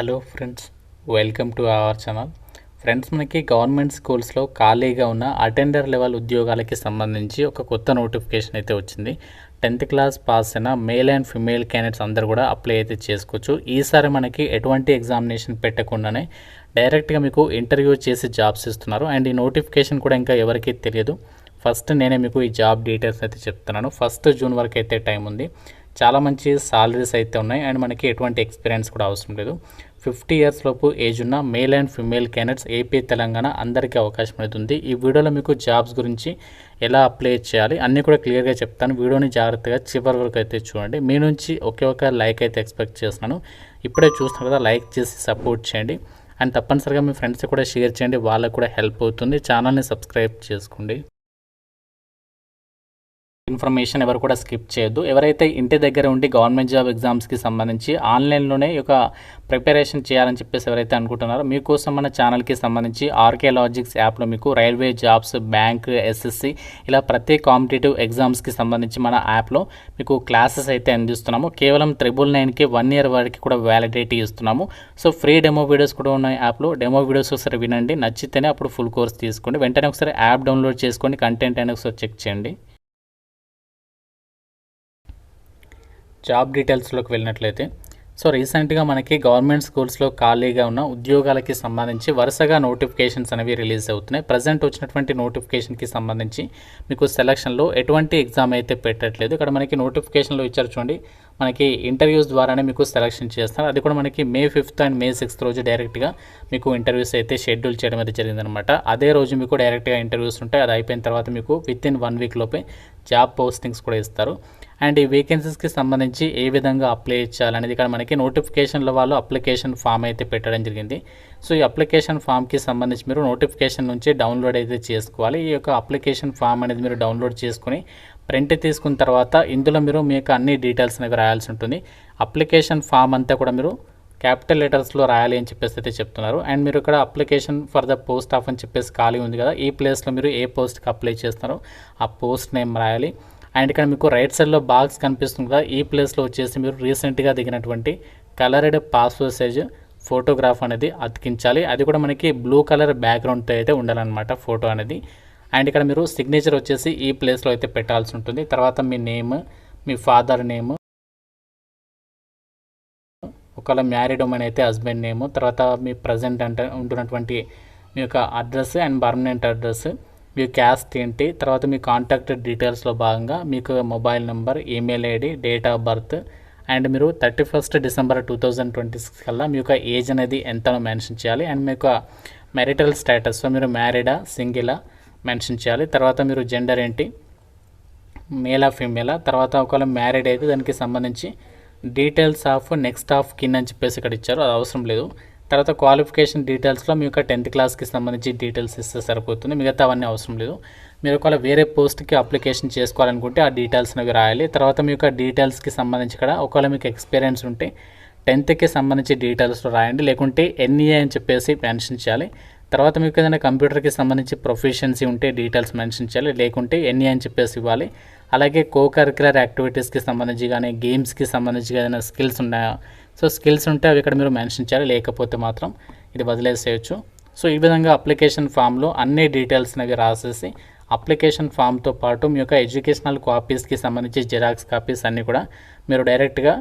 Hello friends, welcome to our channel. Friends, మనకి government స్కూల్స్లో ఖాళీగా ఉన్న అటెండర్ లెవెల్ ఉద్యోగాలకి సంబంధించి ఒక కొత్త నోటిఫికేషన్ అయితే వచ్చింది. 10th క్లాస్ పాస్ అయిన మేల్ అండ్ ఫిమేల్ క్యాండిడేట్స్ అందరూ కూడా అప్లై అయితే చేసుకోవచ్చు. ఈసారి మనకి ఎటువంటి ఎగ్జామినేషన్ పెట్టకుండానే డైరెక్ట్గా మీకు ఇంటర్వ్యూ చేసి జాబ్స్ ఇస్తున్నారు. అండ్ ఈ నోటిఫికేషన్ కూడా ఇంకా ఎవరికీ తెలియదు. ఫస్ట్ నేనే మీకు ఈ జాబ్ డీటెయిల్స్ అయితే చెప్తున్నాను. 1 జూన్ వరకు అయితే టైం ఉంది. చాలా మంచి సాలరీస్ అయితే ఉన్నాయి అండ్ మనకి ఎటువంటి ఎక్స్పీరియన్స్ కూడా అవసరం లేదు. 50 ఇయర్స్ లోపు ఏజ్ ఉన్న male and female candidates AP Telangana అందరికీ అవకాశం అవుతుంది. ఈ వీడియోలో మీకు జాబ్స్ గురించి ఎలా అప్లై చేయాలి అన్నీ కూడా క్లియర్గా చెప్తాను. వీడియోని జాగ్రత్తగా చివరి వరకు అయితే చూడండి. మీ నుంచి ఒక లైక్ అయితే ఎక్స్పెక్ట్ చేస్తున్నాను. ఇప్పుడే చూస్తున్నారు కదా, లైక్ చేసి సపోర్ట్ చేయండి అండ్ తప్పనిసరిగా మీ ఫ్రెండ్స్ కూడా షేర్ చేయండి, వాళ్ళకు కూడా హెల్ప్ అవుతుంది. ఛానల్ని సబ్స్క్రైబ్ చేసుకోండి. ఇన్ఫర్మేషన్ ఎవరు కూడా స్కిప్ చేయొద్దు. ఎవరైతే ఇంటి దగ్గర ఉండి గవర్నమెంట్ జాబ్ ఎగ్జామ్స్కి సంబంధించి ఆన్లైన్లోనే ఒక ప్రిపరేషన్ చేయాలని చెప్పేసి ఎవరైతే అనుకుంటున్నారో మీకోసం మన ఛానల్కి సంబంధించి ఆర్కే లాజిక్స్ యాప్లో మీకు రైల్వే జాబ్స్, బ్యాంక్, ఎస్ఎస్సి ఇలా ప్రతి కాంపిటేటివ్ ఎగ్జామ్స్కి సంబంధించి మన యాప్లో మీకు క్లాసెస్ అయితే అందిస్తున్నాము. కేవలం 999కి 1 year వరకు కూడా వ్యాలిడిటీ ఇస్తున్నాము. సో ఫ్రీ డెమో వీడియోస్ కూడా ఉన్నాయి యాప్లో. డెమో వీడియోస్ ఒకసారి వినండి, నచ్చితేనే అప్పుడు ఫుల్ కోర్స్ తీసుకోండి. వెంటనే ఒకసారి యాప్ డౌన్లోడ్ చేసుకోండి, కంటెంట్ అనేది ఒకసారి చెక్ చేయండి. జాబ్ డీటెయిల్స్లోకి వెళ్ళినట్లయితే రీసెంట్గా మనకి గవర్నమెంట్ స్కూల్స్లో ఖాళీగా ఉన్న ఉద్యోగాలకి సంబంధించి వరుసగా నోటిఫికేషన్స్ అనేవి రిలీజ్ అవుతున్నాయి. ప్రజెంట్ వచ్చినటువంటి నోటిఫికేషన్కి సంబంధించి మీకు సెలక్షన్లో ఎటువంటి ఎగ్జామ్ అయితే పెట్టట్లేదు. ఇక్కడ మనకి నోటిఫికేషన్లో ఇచ్చారు చూడండి, మనకి ఇంటర్వ్యూస్ ద్వారానే మీకు సెలక్షన్ చేస్తారు. అది కూడా మనకి May 5th and May 6th రోజు డైరెక్ట్గా మీకు ఇంటర్వ్యూస్ అయితే షెడ్యూల్ చేయడం అయితే జరిగిందనమాట. అదే రోజు మీకు డైరెక్ట్గా ఇంటర్వ్యూస్ ఉంటాయి. అది అయిపోయిన తర్వాత మీకు వితిన్ 1 week లోపే జాబ్ పోస్టింగ్స్ కూడా ఇస్తారు. అండ్ ఈ వేకెన్సీస్కి సంబంధించి ఏ విధంగా అప్లై చేయాలనేది ఇక్కడ మనకి నోటిఫికేషన్లో వాళ్ళు అప్లికేషన్ ఫామ్ అయితే పెట్టడం జరిగింది. సో ఈ అప్లికేషన్ ఫామ్కి సంబంధించి మీరు నోటిఫికేషన్ నుంచి డౌన్లోడ్ అయితే చేసుకోవాలి. ఈ యొక్క అప్లికేషన్ ఫామ్ అనేది మీరు డౌన్లోడ్ చేసుకుని ప్రింట్ తీసుకున్న తర్వాత ఇందులో మీరు మీ యొక్క అన్ని డీటెయిల్స్ అనేవి రాయాల్సి ఉంటుంది. అప్లికేషన్ ఫామ్ అంతా కూడా మీరు క్యాపిటల్ లెటర్స్లో రాయాలి అని చెప్పేసి అయితే చెప్తున్నారు. అండ్ మీరు ఇక్కడ application for the post of అని చెప్పేసి ఖాళీ ఉంది కదా, ఈ ప్లేస్లో మీరు ఏ పోస్ట్కి అప్లై చేస్తున్నారో ఆ పోస్ట్ నేమ్ రాయాలి. అండ్ ఇక్కడ మీకు రైట్ సైడ్లో బాక్స్ కనిపిస్తుంది కదా, ఈ ప్లేస్లో వచ్చేసి మీరు రీసెంట్గా దిగినటువంటి కలర్డ్ పాస్పోర్ట్ సైజ్ ఫోటోగ్రాఫ్ అనేది అతికించాలి. అది కూడా మనకి బ్లూ కలర్ బ్యాక్గ్రౌండ్తో అయితే ఉండాలన్నమాట ఫోటో అనేది. అండ్ ఇక్కడ మీరు సిగ్నేచర్ వచ్చేసి ఈ ప్లేస్లో అయితే పెట్టాల్సి ఉంటుంది. తర్వాత మీ నేమ్, మీ ఫాదర్ నేమ్, ఒకవేళ మ్యారీడ్ ఉమెన్ అయితే హస్బెండ్ నేమ్, తర్వాత మీ ప్రజెంట్ అంటే ఉంటున్నటువంటి మీ యొక్క address and permanent address, me caste ఏంటి, తర్వాత మీ కాంటాక్ట్ డీటెయిల్స్లో భాగంగా మీకు mobile number, email ID, date of birth and మీరు 31st December 2026 కల్లా మీ యొక్క ఏజ్ అనేది ఎంతనో మెన్షన్ చేయాలి. అండ్ మీ యొక్క మ్యారిటల్ స్టేటస్, మీరు మ్యారీడా, సింగిలా మెన్షన్ చేయాలి. తర్వాత మీరు జెండర్ ఏంటి, మేలా ఫీమేలా, తర్వాత ఒకవేళ మ్యారీడ్ అయితే దానికి సంబంధించి డీటెయిల్స్ ఆఫ్ నెక్స్ట్ ఆఫ్ కిన్ అని చెప్పేసి ఇక్కడ ఇచ్చారు, అది అవసరం లేదు. తర్వాత క్వాలిఫికేషన్ డీటెయిల్స్లో మీ యొక్క 10th క్లాస్కి సంబంధించి డీటెయిల్స్ ఇస్తే సరిపోతుంది, మిగతా అవన్నీ అవసరం లేదు. మీరు ఒకవేళ వేరే పోస్ట్కి అప్లికేషన్ చేసుకోవాలనుకుంటే ఆ డీటెయిల్స్ అనేవి రాయాలి. తర్వాత మీ యొక్క డీటెయిల్స్కి సంబంధించి ఇక్కడ ఒకవేళ మీకు ఎక్స్పీరియన్స్ ఉంటే 10th సంబంధించి డీటెయిల్స్లో రాయండి, లేకుంటే NEA అని చెప్పేసి మెన్షన్ చేయాలి. తర్వాత మీకు ఏదైనా కంప్యూటర్కి సంబంధించి ప్రొఫిషియన్సీ ఉంటే డీటెయిల్స్ మెన్షన్ చేయాలి, లేకుంటే NEA అని చెప్పేసి ఇవ్వాలి. అలాగే కరిక్యులర్ యాక్టివిటీస్కి సంబంధించి కానీ గేమ్స్కి సంబంధించి ఏదైనా స్కిల్స్ ఉన్నాయా, సో స్కిల్స్ ఉంటే అవి ఇక్కడ మీరు మెన్షన్ చేయాలి, లేకపోతే మాత్రం ఇది వదిలేసేయచ్చు. సో ఈ విధంగా అప్లికేషన్ ఫామ్లో అన్ని డీటెయిల్స్ అనేవి రాసేసి అప్లికేషన్ ఫామ్తో పాటు మీ యొక్క ఎడ్యుకేషనల్ కాపీస్కి సంబంధించి జిరాక్స్ కాపీస్ అన్నీ కూడా మీరు డైరెక్ట్గా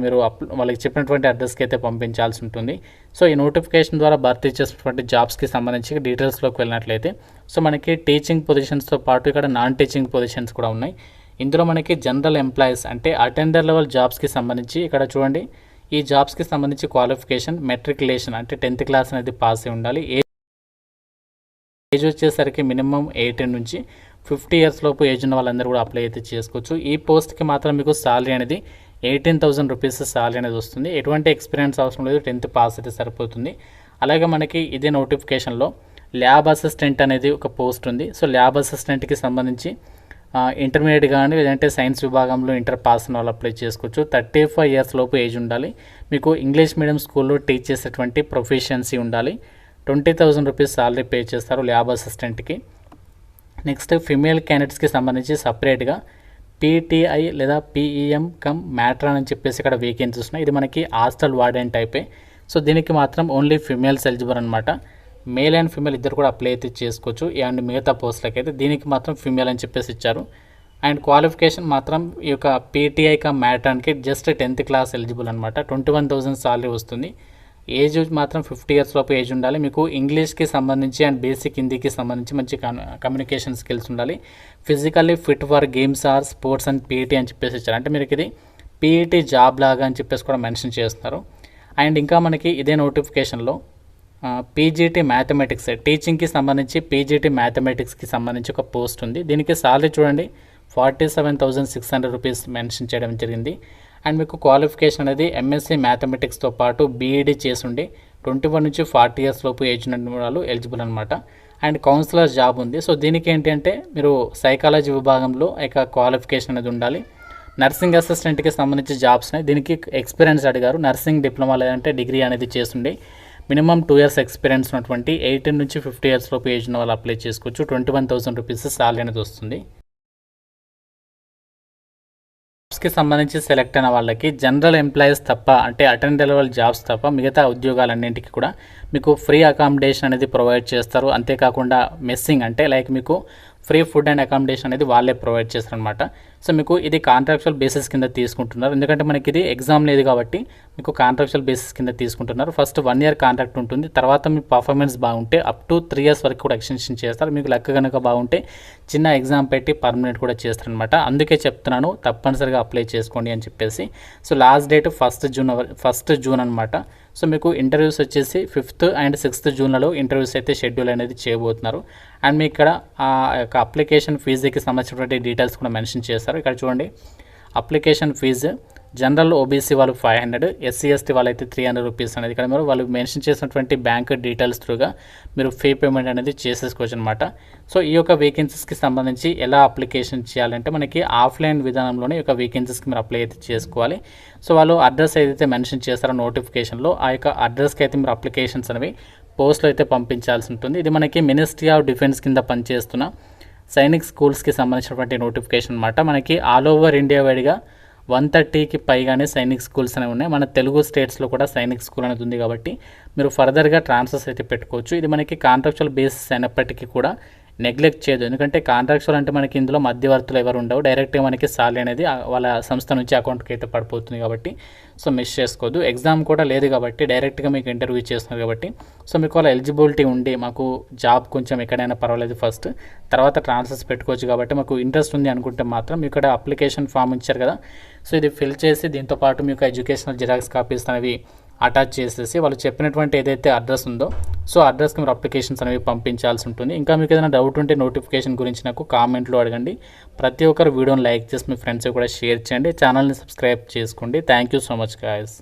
మీరు వాళ్ళకి చెప్పినటువంటి అడ్రస్కి అయితే పంపించాల్సి ఉంటుంది. సో ఈ నోటిఫికేషన్ ద్వారా భర్తీ చేసినటువంటి జాబ్స్కి సంబంధించి డీటెయిల్స్లోకి వెళ్ళినట్లయితే సో మనకి టీచింగ్ పొజిషన్స్తో పాటు ఇక్కడ నాన్ టీచింగ్ పొజిషన్స్ కూడా ఉన్నాయి. ఇందులో మనకి జనరల్ ఎంప్లాయీస్ అంటే అటెండర్ లెవెల్ జాబ్స్కి సంబంధించి ఇక్కడ చూడండి, ఈ జాబ్స్కి సంబంధించి క్వాలిఫికేషన్ మెట్రికులేషన్ అంటే 10th క్లాస్ అనేది పాస్ అయి ఉండాలి. ఏజ్ వచ్చేసరికి మినిమం 18 నుంచి 50 years లోపు ఏజ్ ఉన్న వాళ్ళందరూ కూడా అప్లై అయితే చేసుకోవచ్చు. ఈ పోస్ట్కి మాత్రం మీకు సాలరీ అనేది 18,000 రూపీస్ సాలరీ అనేది వస్తుంది. ఎటువంటి ఎక్స్పీరియన్స్ అవసరం లేదు, 10th పాస్ అయితే సరిపోతుంది. అలాగే మనకి ఇదే నోటిఫికేషన్లో ల్యాబ్ అసిస్టెంట్ అనేది ఒక పోస్ట్ ఉంది. సో ల్యాబ్ అసిస్టెంట్కి సంబంధించి ఇంటర్మీడియట్ కానీ లేదంటే సైన్స్ విభాగంలో ఇంటర్ పాస్ ఉన్న వాళ్ళు అప్లై చేసుకోవచ్చు. 35 years లోపు ఏజ్ ఉండాలి, మీకు ఇంగ్లీష్ మీడియం స్కూల్లో టీచ్ చేసేటువంటి ప్రొఫిషియన్సీ ఉండాలి. 20,000 రూపీస్ సాలరీ పే చేస్తారు ల్యాబ్ అసిస్టెంట్కి. నెక్స్ట్ ఫిమేల్ క్యాండిడేట్స్కి సంబంధించి సపరేట్గా PTI లేదా PEM కమ్ మ్యాట్రాన్ అని చెప్పేసి ఇక్కడ వేకెన్సీస్ ఉన్నాయి. ఇది మనకి హాస్టల్ వార్డెన్ టైపే. సో దీనికి మాత్రం ఓన్లీ ఫిమేల్స్ ఎలిజిబుల్ అనమాట. మేల్ అండ్ ఫిమేల్ ఇద్దరు కూడా అప్లై అయితే చేసుకోవచ్చు. అండ్ మిగతా పోస్టులకి అయితే దీనికి మాత్రం ఫిమేల్ అని చెప్పేసి ఇచ్చారు. అండ్ క్వాలిఫికేషన్ మాత్రం ఈ యొక్క పీటీఐ మ్యాటర్న్కి జస్ట్ 10th క్లాస్ ఎలిజిబుల్ అనమాట. 21,000 సాలరీ వస్తుంది. ఏజ్ మాత్రం 50 years లోపు ఏజ్ ఉండాలి. మీకు ఇంగ్లీష్కి సంబంధించి అండ్ బేసిక్ హిందీకి సంబంధించి మంచి కమ్యూనికేషన్ స్కిల్స్ ఉండాలి. Physically fit for games or sports and PET అని చెప్పేసి ఇచ్చారు. అంటే మీరు ఇది పీఈటీ జాబ్ లాగా అని చెప్పేసి కూడా మెన్షన్ చేస్తున్నారు. అండ్ ఇంకా మనకి ఇదే నోటిఫికేషన్లో పీజీటీ మ్యాథమెటిక్స్ టీచింగ్కి సంబంధించి పీజీటీ మ్యాథమెటిక్స్కి సంబంధించి ఒక పోస్ట్ ఉంది. దీనికి సాలరీ చూడండి 47,600 రూపీస్ మెన్షన్ చేయడం జరిగింది. అండ్ మీకు క్వాలిఫికేషన్ అనేది ఎంఎస్సీ మ్యాథమెటిక్స్తో పాటు బీఈడీ చేసుండి 21 నుంచి 40 years లోపు ఏజ్ ఉన్న వాళ్ళు ఎలిజిబుల్ అనమాట. అండ్ కౌన్సిలర్ జాబ్ ఉంది. సో దీనికి ఏంటి అంటే మీరు సైకాలజీ విభాగంలో ఇక క్వాలిఫికేషన్ అనేది ఉండాలి. నర్సింగ్ అసిస్టెంట్కి సంబంధించి జాబ్స్ ఉన్నాయి. దీనికి ఎక్స్పీరియన్స్ అడిగారు. నర్సింగ్ డిప్లొమా లేదంటే డిగ్రీ అనేది చేస్తుండే మినిమం 2 years ఎక్స్పీరియన్స్ ఉన్నటువంటి 18 నుంచి 50 years లోపు ఏజ్ ఉన్న వాళ్ళు అప్లై చేసుకోవచ్చు. 21,000 రూపీస్ సాలరీ అనేది వస్తుంది. జాబ్స్కి సంబంధించి సెలెక్ట్ అయిన వాళ్ళకి జనరల్ ఎంప్లాయీస్ తప్ప అంటే అటెండర్ లెవెల్ జాబ్స్ తప్ప మిగతా ఉద్యోగాలన్నింటికి కూడా మీకు ఫ్రీ అకామిడేషన్ అనేది ప్రొవైడ్ చేస్తారు. అంతేకాకుండా మెస్సింగ్ అంటే లైక్ మీకు ఫ్రీ ఫుడ్ అండ్ అకామిడేషన్ అనేది వాళ్ళే ప్రొవైడ్ చేస్తారనమాట. సో మీకు ఇది కాంట్రాక్చువల్ బేసిస్ కింద తీసుకుంటున్నారు. ఎందుకంటే మనకి ఇది ఎగ్జామ్ లేదు కాబట్టి మీకు కాంట్రాక్చువల్ బేసిస్ కింద తీసుకుంటున్నారు. ఫస్ట్ 1 year కాంట్రాక్ట్ ఉంటుంది. తర్వాత మీ పర్ఫార్మెన్స్ బాగుంటే అప్ టు 3 years వరకు కూడా ఎక్స్టెన్షన్ చేస్తారు. మీకు లెక్క కనుక బాగుంటే చిన్న ఎగ్జామ్ పెట్టి పర్మనెంట్ కూడా చేస్తారనమాట. అందుకే చెప్తున్నాను తప్పనిసరిగా అప్లై చేసుకోండి అని చెప్పేసి. So last date 1st June అనమాట. సో మీకు ఇంటర్వ్యూస్ వచ్చేసి 5th and 6th Juneలలో ఇంటర్వ్యూస్ అయితే షెడ్యూల్ అనేది చేయబోతున్నారు. అండ్ మీ ఇక్కడ ఆ యొక్క అప్లికేషన్ ఫీజుకి సంబంధించినటువంటి డీటెయిల్స్ కూడా మెన్షన్ చేస్తారు. ఇక్కడ చూడండి అప్లికేషన్ ఫీజు జనరల్ ఓబీసీ వాళ్ళు 500, ఎస్సీ ఎస్టీ వాళ్ళైతే 300 రూపీస్ అనేది ఇక్కడ మీరు వాళ్ళు మెన్షన్ చేసినటువంటి బ్యాంక్ డీటెయిల్స్ త్రూగా మీరు ఫీ పేమెంట్ అనేది చేసేసుకోవచ్చు అనమాట. సో ఈ యొక్క వేకెన్సీస్కి సంబంధించి ఎలా అప్లికేషన్ చేయాలంటే మనకి ఆఫ్లైన్ విధానంలోనే ఈ యొక్క వేకెన్సీస్కి మీరు అప్లై అయితే చేసుకోవాలి. సో వాళ్ళు అడ్రస్ ఏదైతే మెన్షన్ చేస్తారో నోటిఫికేషన్లో ఆ యొక్క అడ్రస్కి అయితే మీరు అప్లికేషన్స్ అనేవి పోస్ట్లో అయితే పంపించాల్సి ఉంటుంది. ఇది మనకి మినిస్ట్రీ ఆఫ్ డిఫెన్స్ కింద పనిచేస్తున్న సైనిక్ స్కూల్స్కి సంబంధించినటువంటి నోటిఫికేషన్ అనమాట. మనకి ఆల్ ఓవర్ ఇండియా వైడ్గా 130కి పైగానే సైనిక్ స్కూల్స్ అనేవి ఉన్నాయి. మన తెలుగు స్టేట్స్లో కూడా సైనిక్ స్కూల్ అనేది ఉంది కాబట్టి మీరు ఫర్దర్గా ట్రాన్స్ఫర్స్ అయితే పెట్టుకోవచ్చు. ఇది మనకి కాంట్రాక్చువల్ బేసిస్ అయినప్పటికీ కూడా నెగ్లెక్ట్ చేయదు. ఎందుకంటే కాంట్రాక్చువల్ అంటే మనకి ఇందులో మధ్యవర్తులు ఎవరు ఉండవు. డైరెక్ట్గా మనకి సాలరీ అనేది వాళ్ళ సంస్థ నుంచి అకౌంట్కి అయితే పడిపోతుంది కాబట్టి సో మిస్ చేసుకోవద్దు. ఎగ్జామ్ కూడా లేదు కాబట్టి డైరెక్ట్గా మీకు ఇంటర్వ్యూ చేస్తున్నారు కాబట్టి సో మీకు వాళ్ళ ఎలిజిబిలిటీ ఉండి మాకు జాబ్ కొంచెం ఎక్కడైనా పర్వాలేదు ఫస్ట్ తర్వాత ట్రాన్స్ఫర్స్ పెట్టుకోవచ్చు కాబట్టి మాకు ఇంట్రెస్ట్ ఉంది అనుకుంటే మాత్రం మీకు ఇక్కడ అప్లికేషన్ ఫామ్ ఇచ్చారు కదా. సో ఇది ఫిల్ చేసి దీంతోపాటు మీకు ఎడ్యుకేషనల్ జిరాక్స్ కాపీస్ అనేవి అటాచ్ చేసేసి వాళ్ళు చెప్పినటువంటి ఏదైతే అడ్రస్ ఉందో సో అడ్రస్కి మీరు అప్లికేషన్స్ అనేవి పంపించాల్సి ఉంటుంది. ఇంకా మీకు ఏదైనా డౌట్ ఉంటే నోటిఫికేషన్ గురించి నాకు కామెంట్లో అడగండి. ప్రతి ఒక్కరు వీడియోని లైక్ చేసి మీ ఫ్రెండ్స్కి కూడా షేర్ చేయండి. ఛానల్ని సబ్స్క్రైబ్ చేసుకోండి. Thank you so much guys.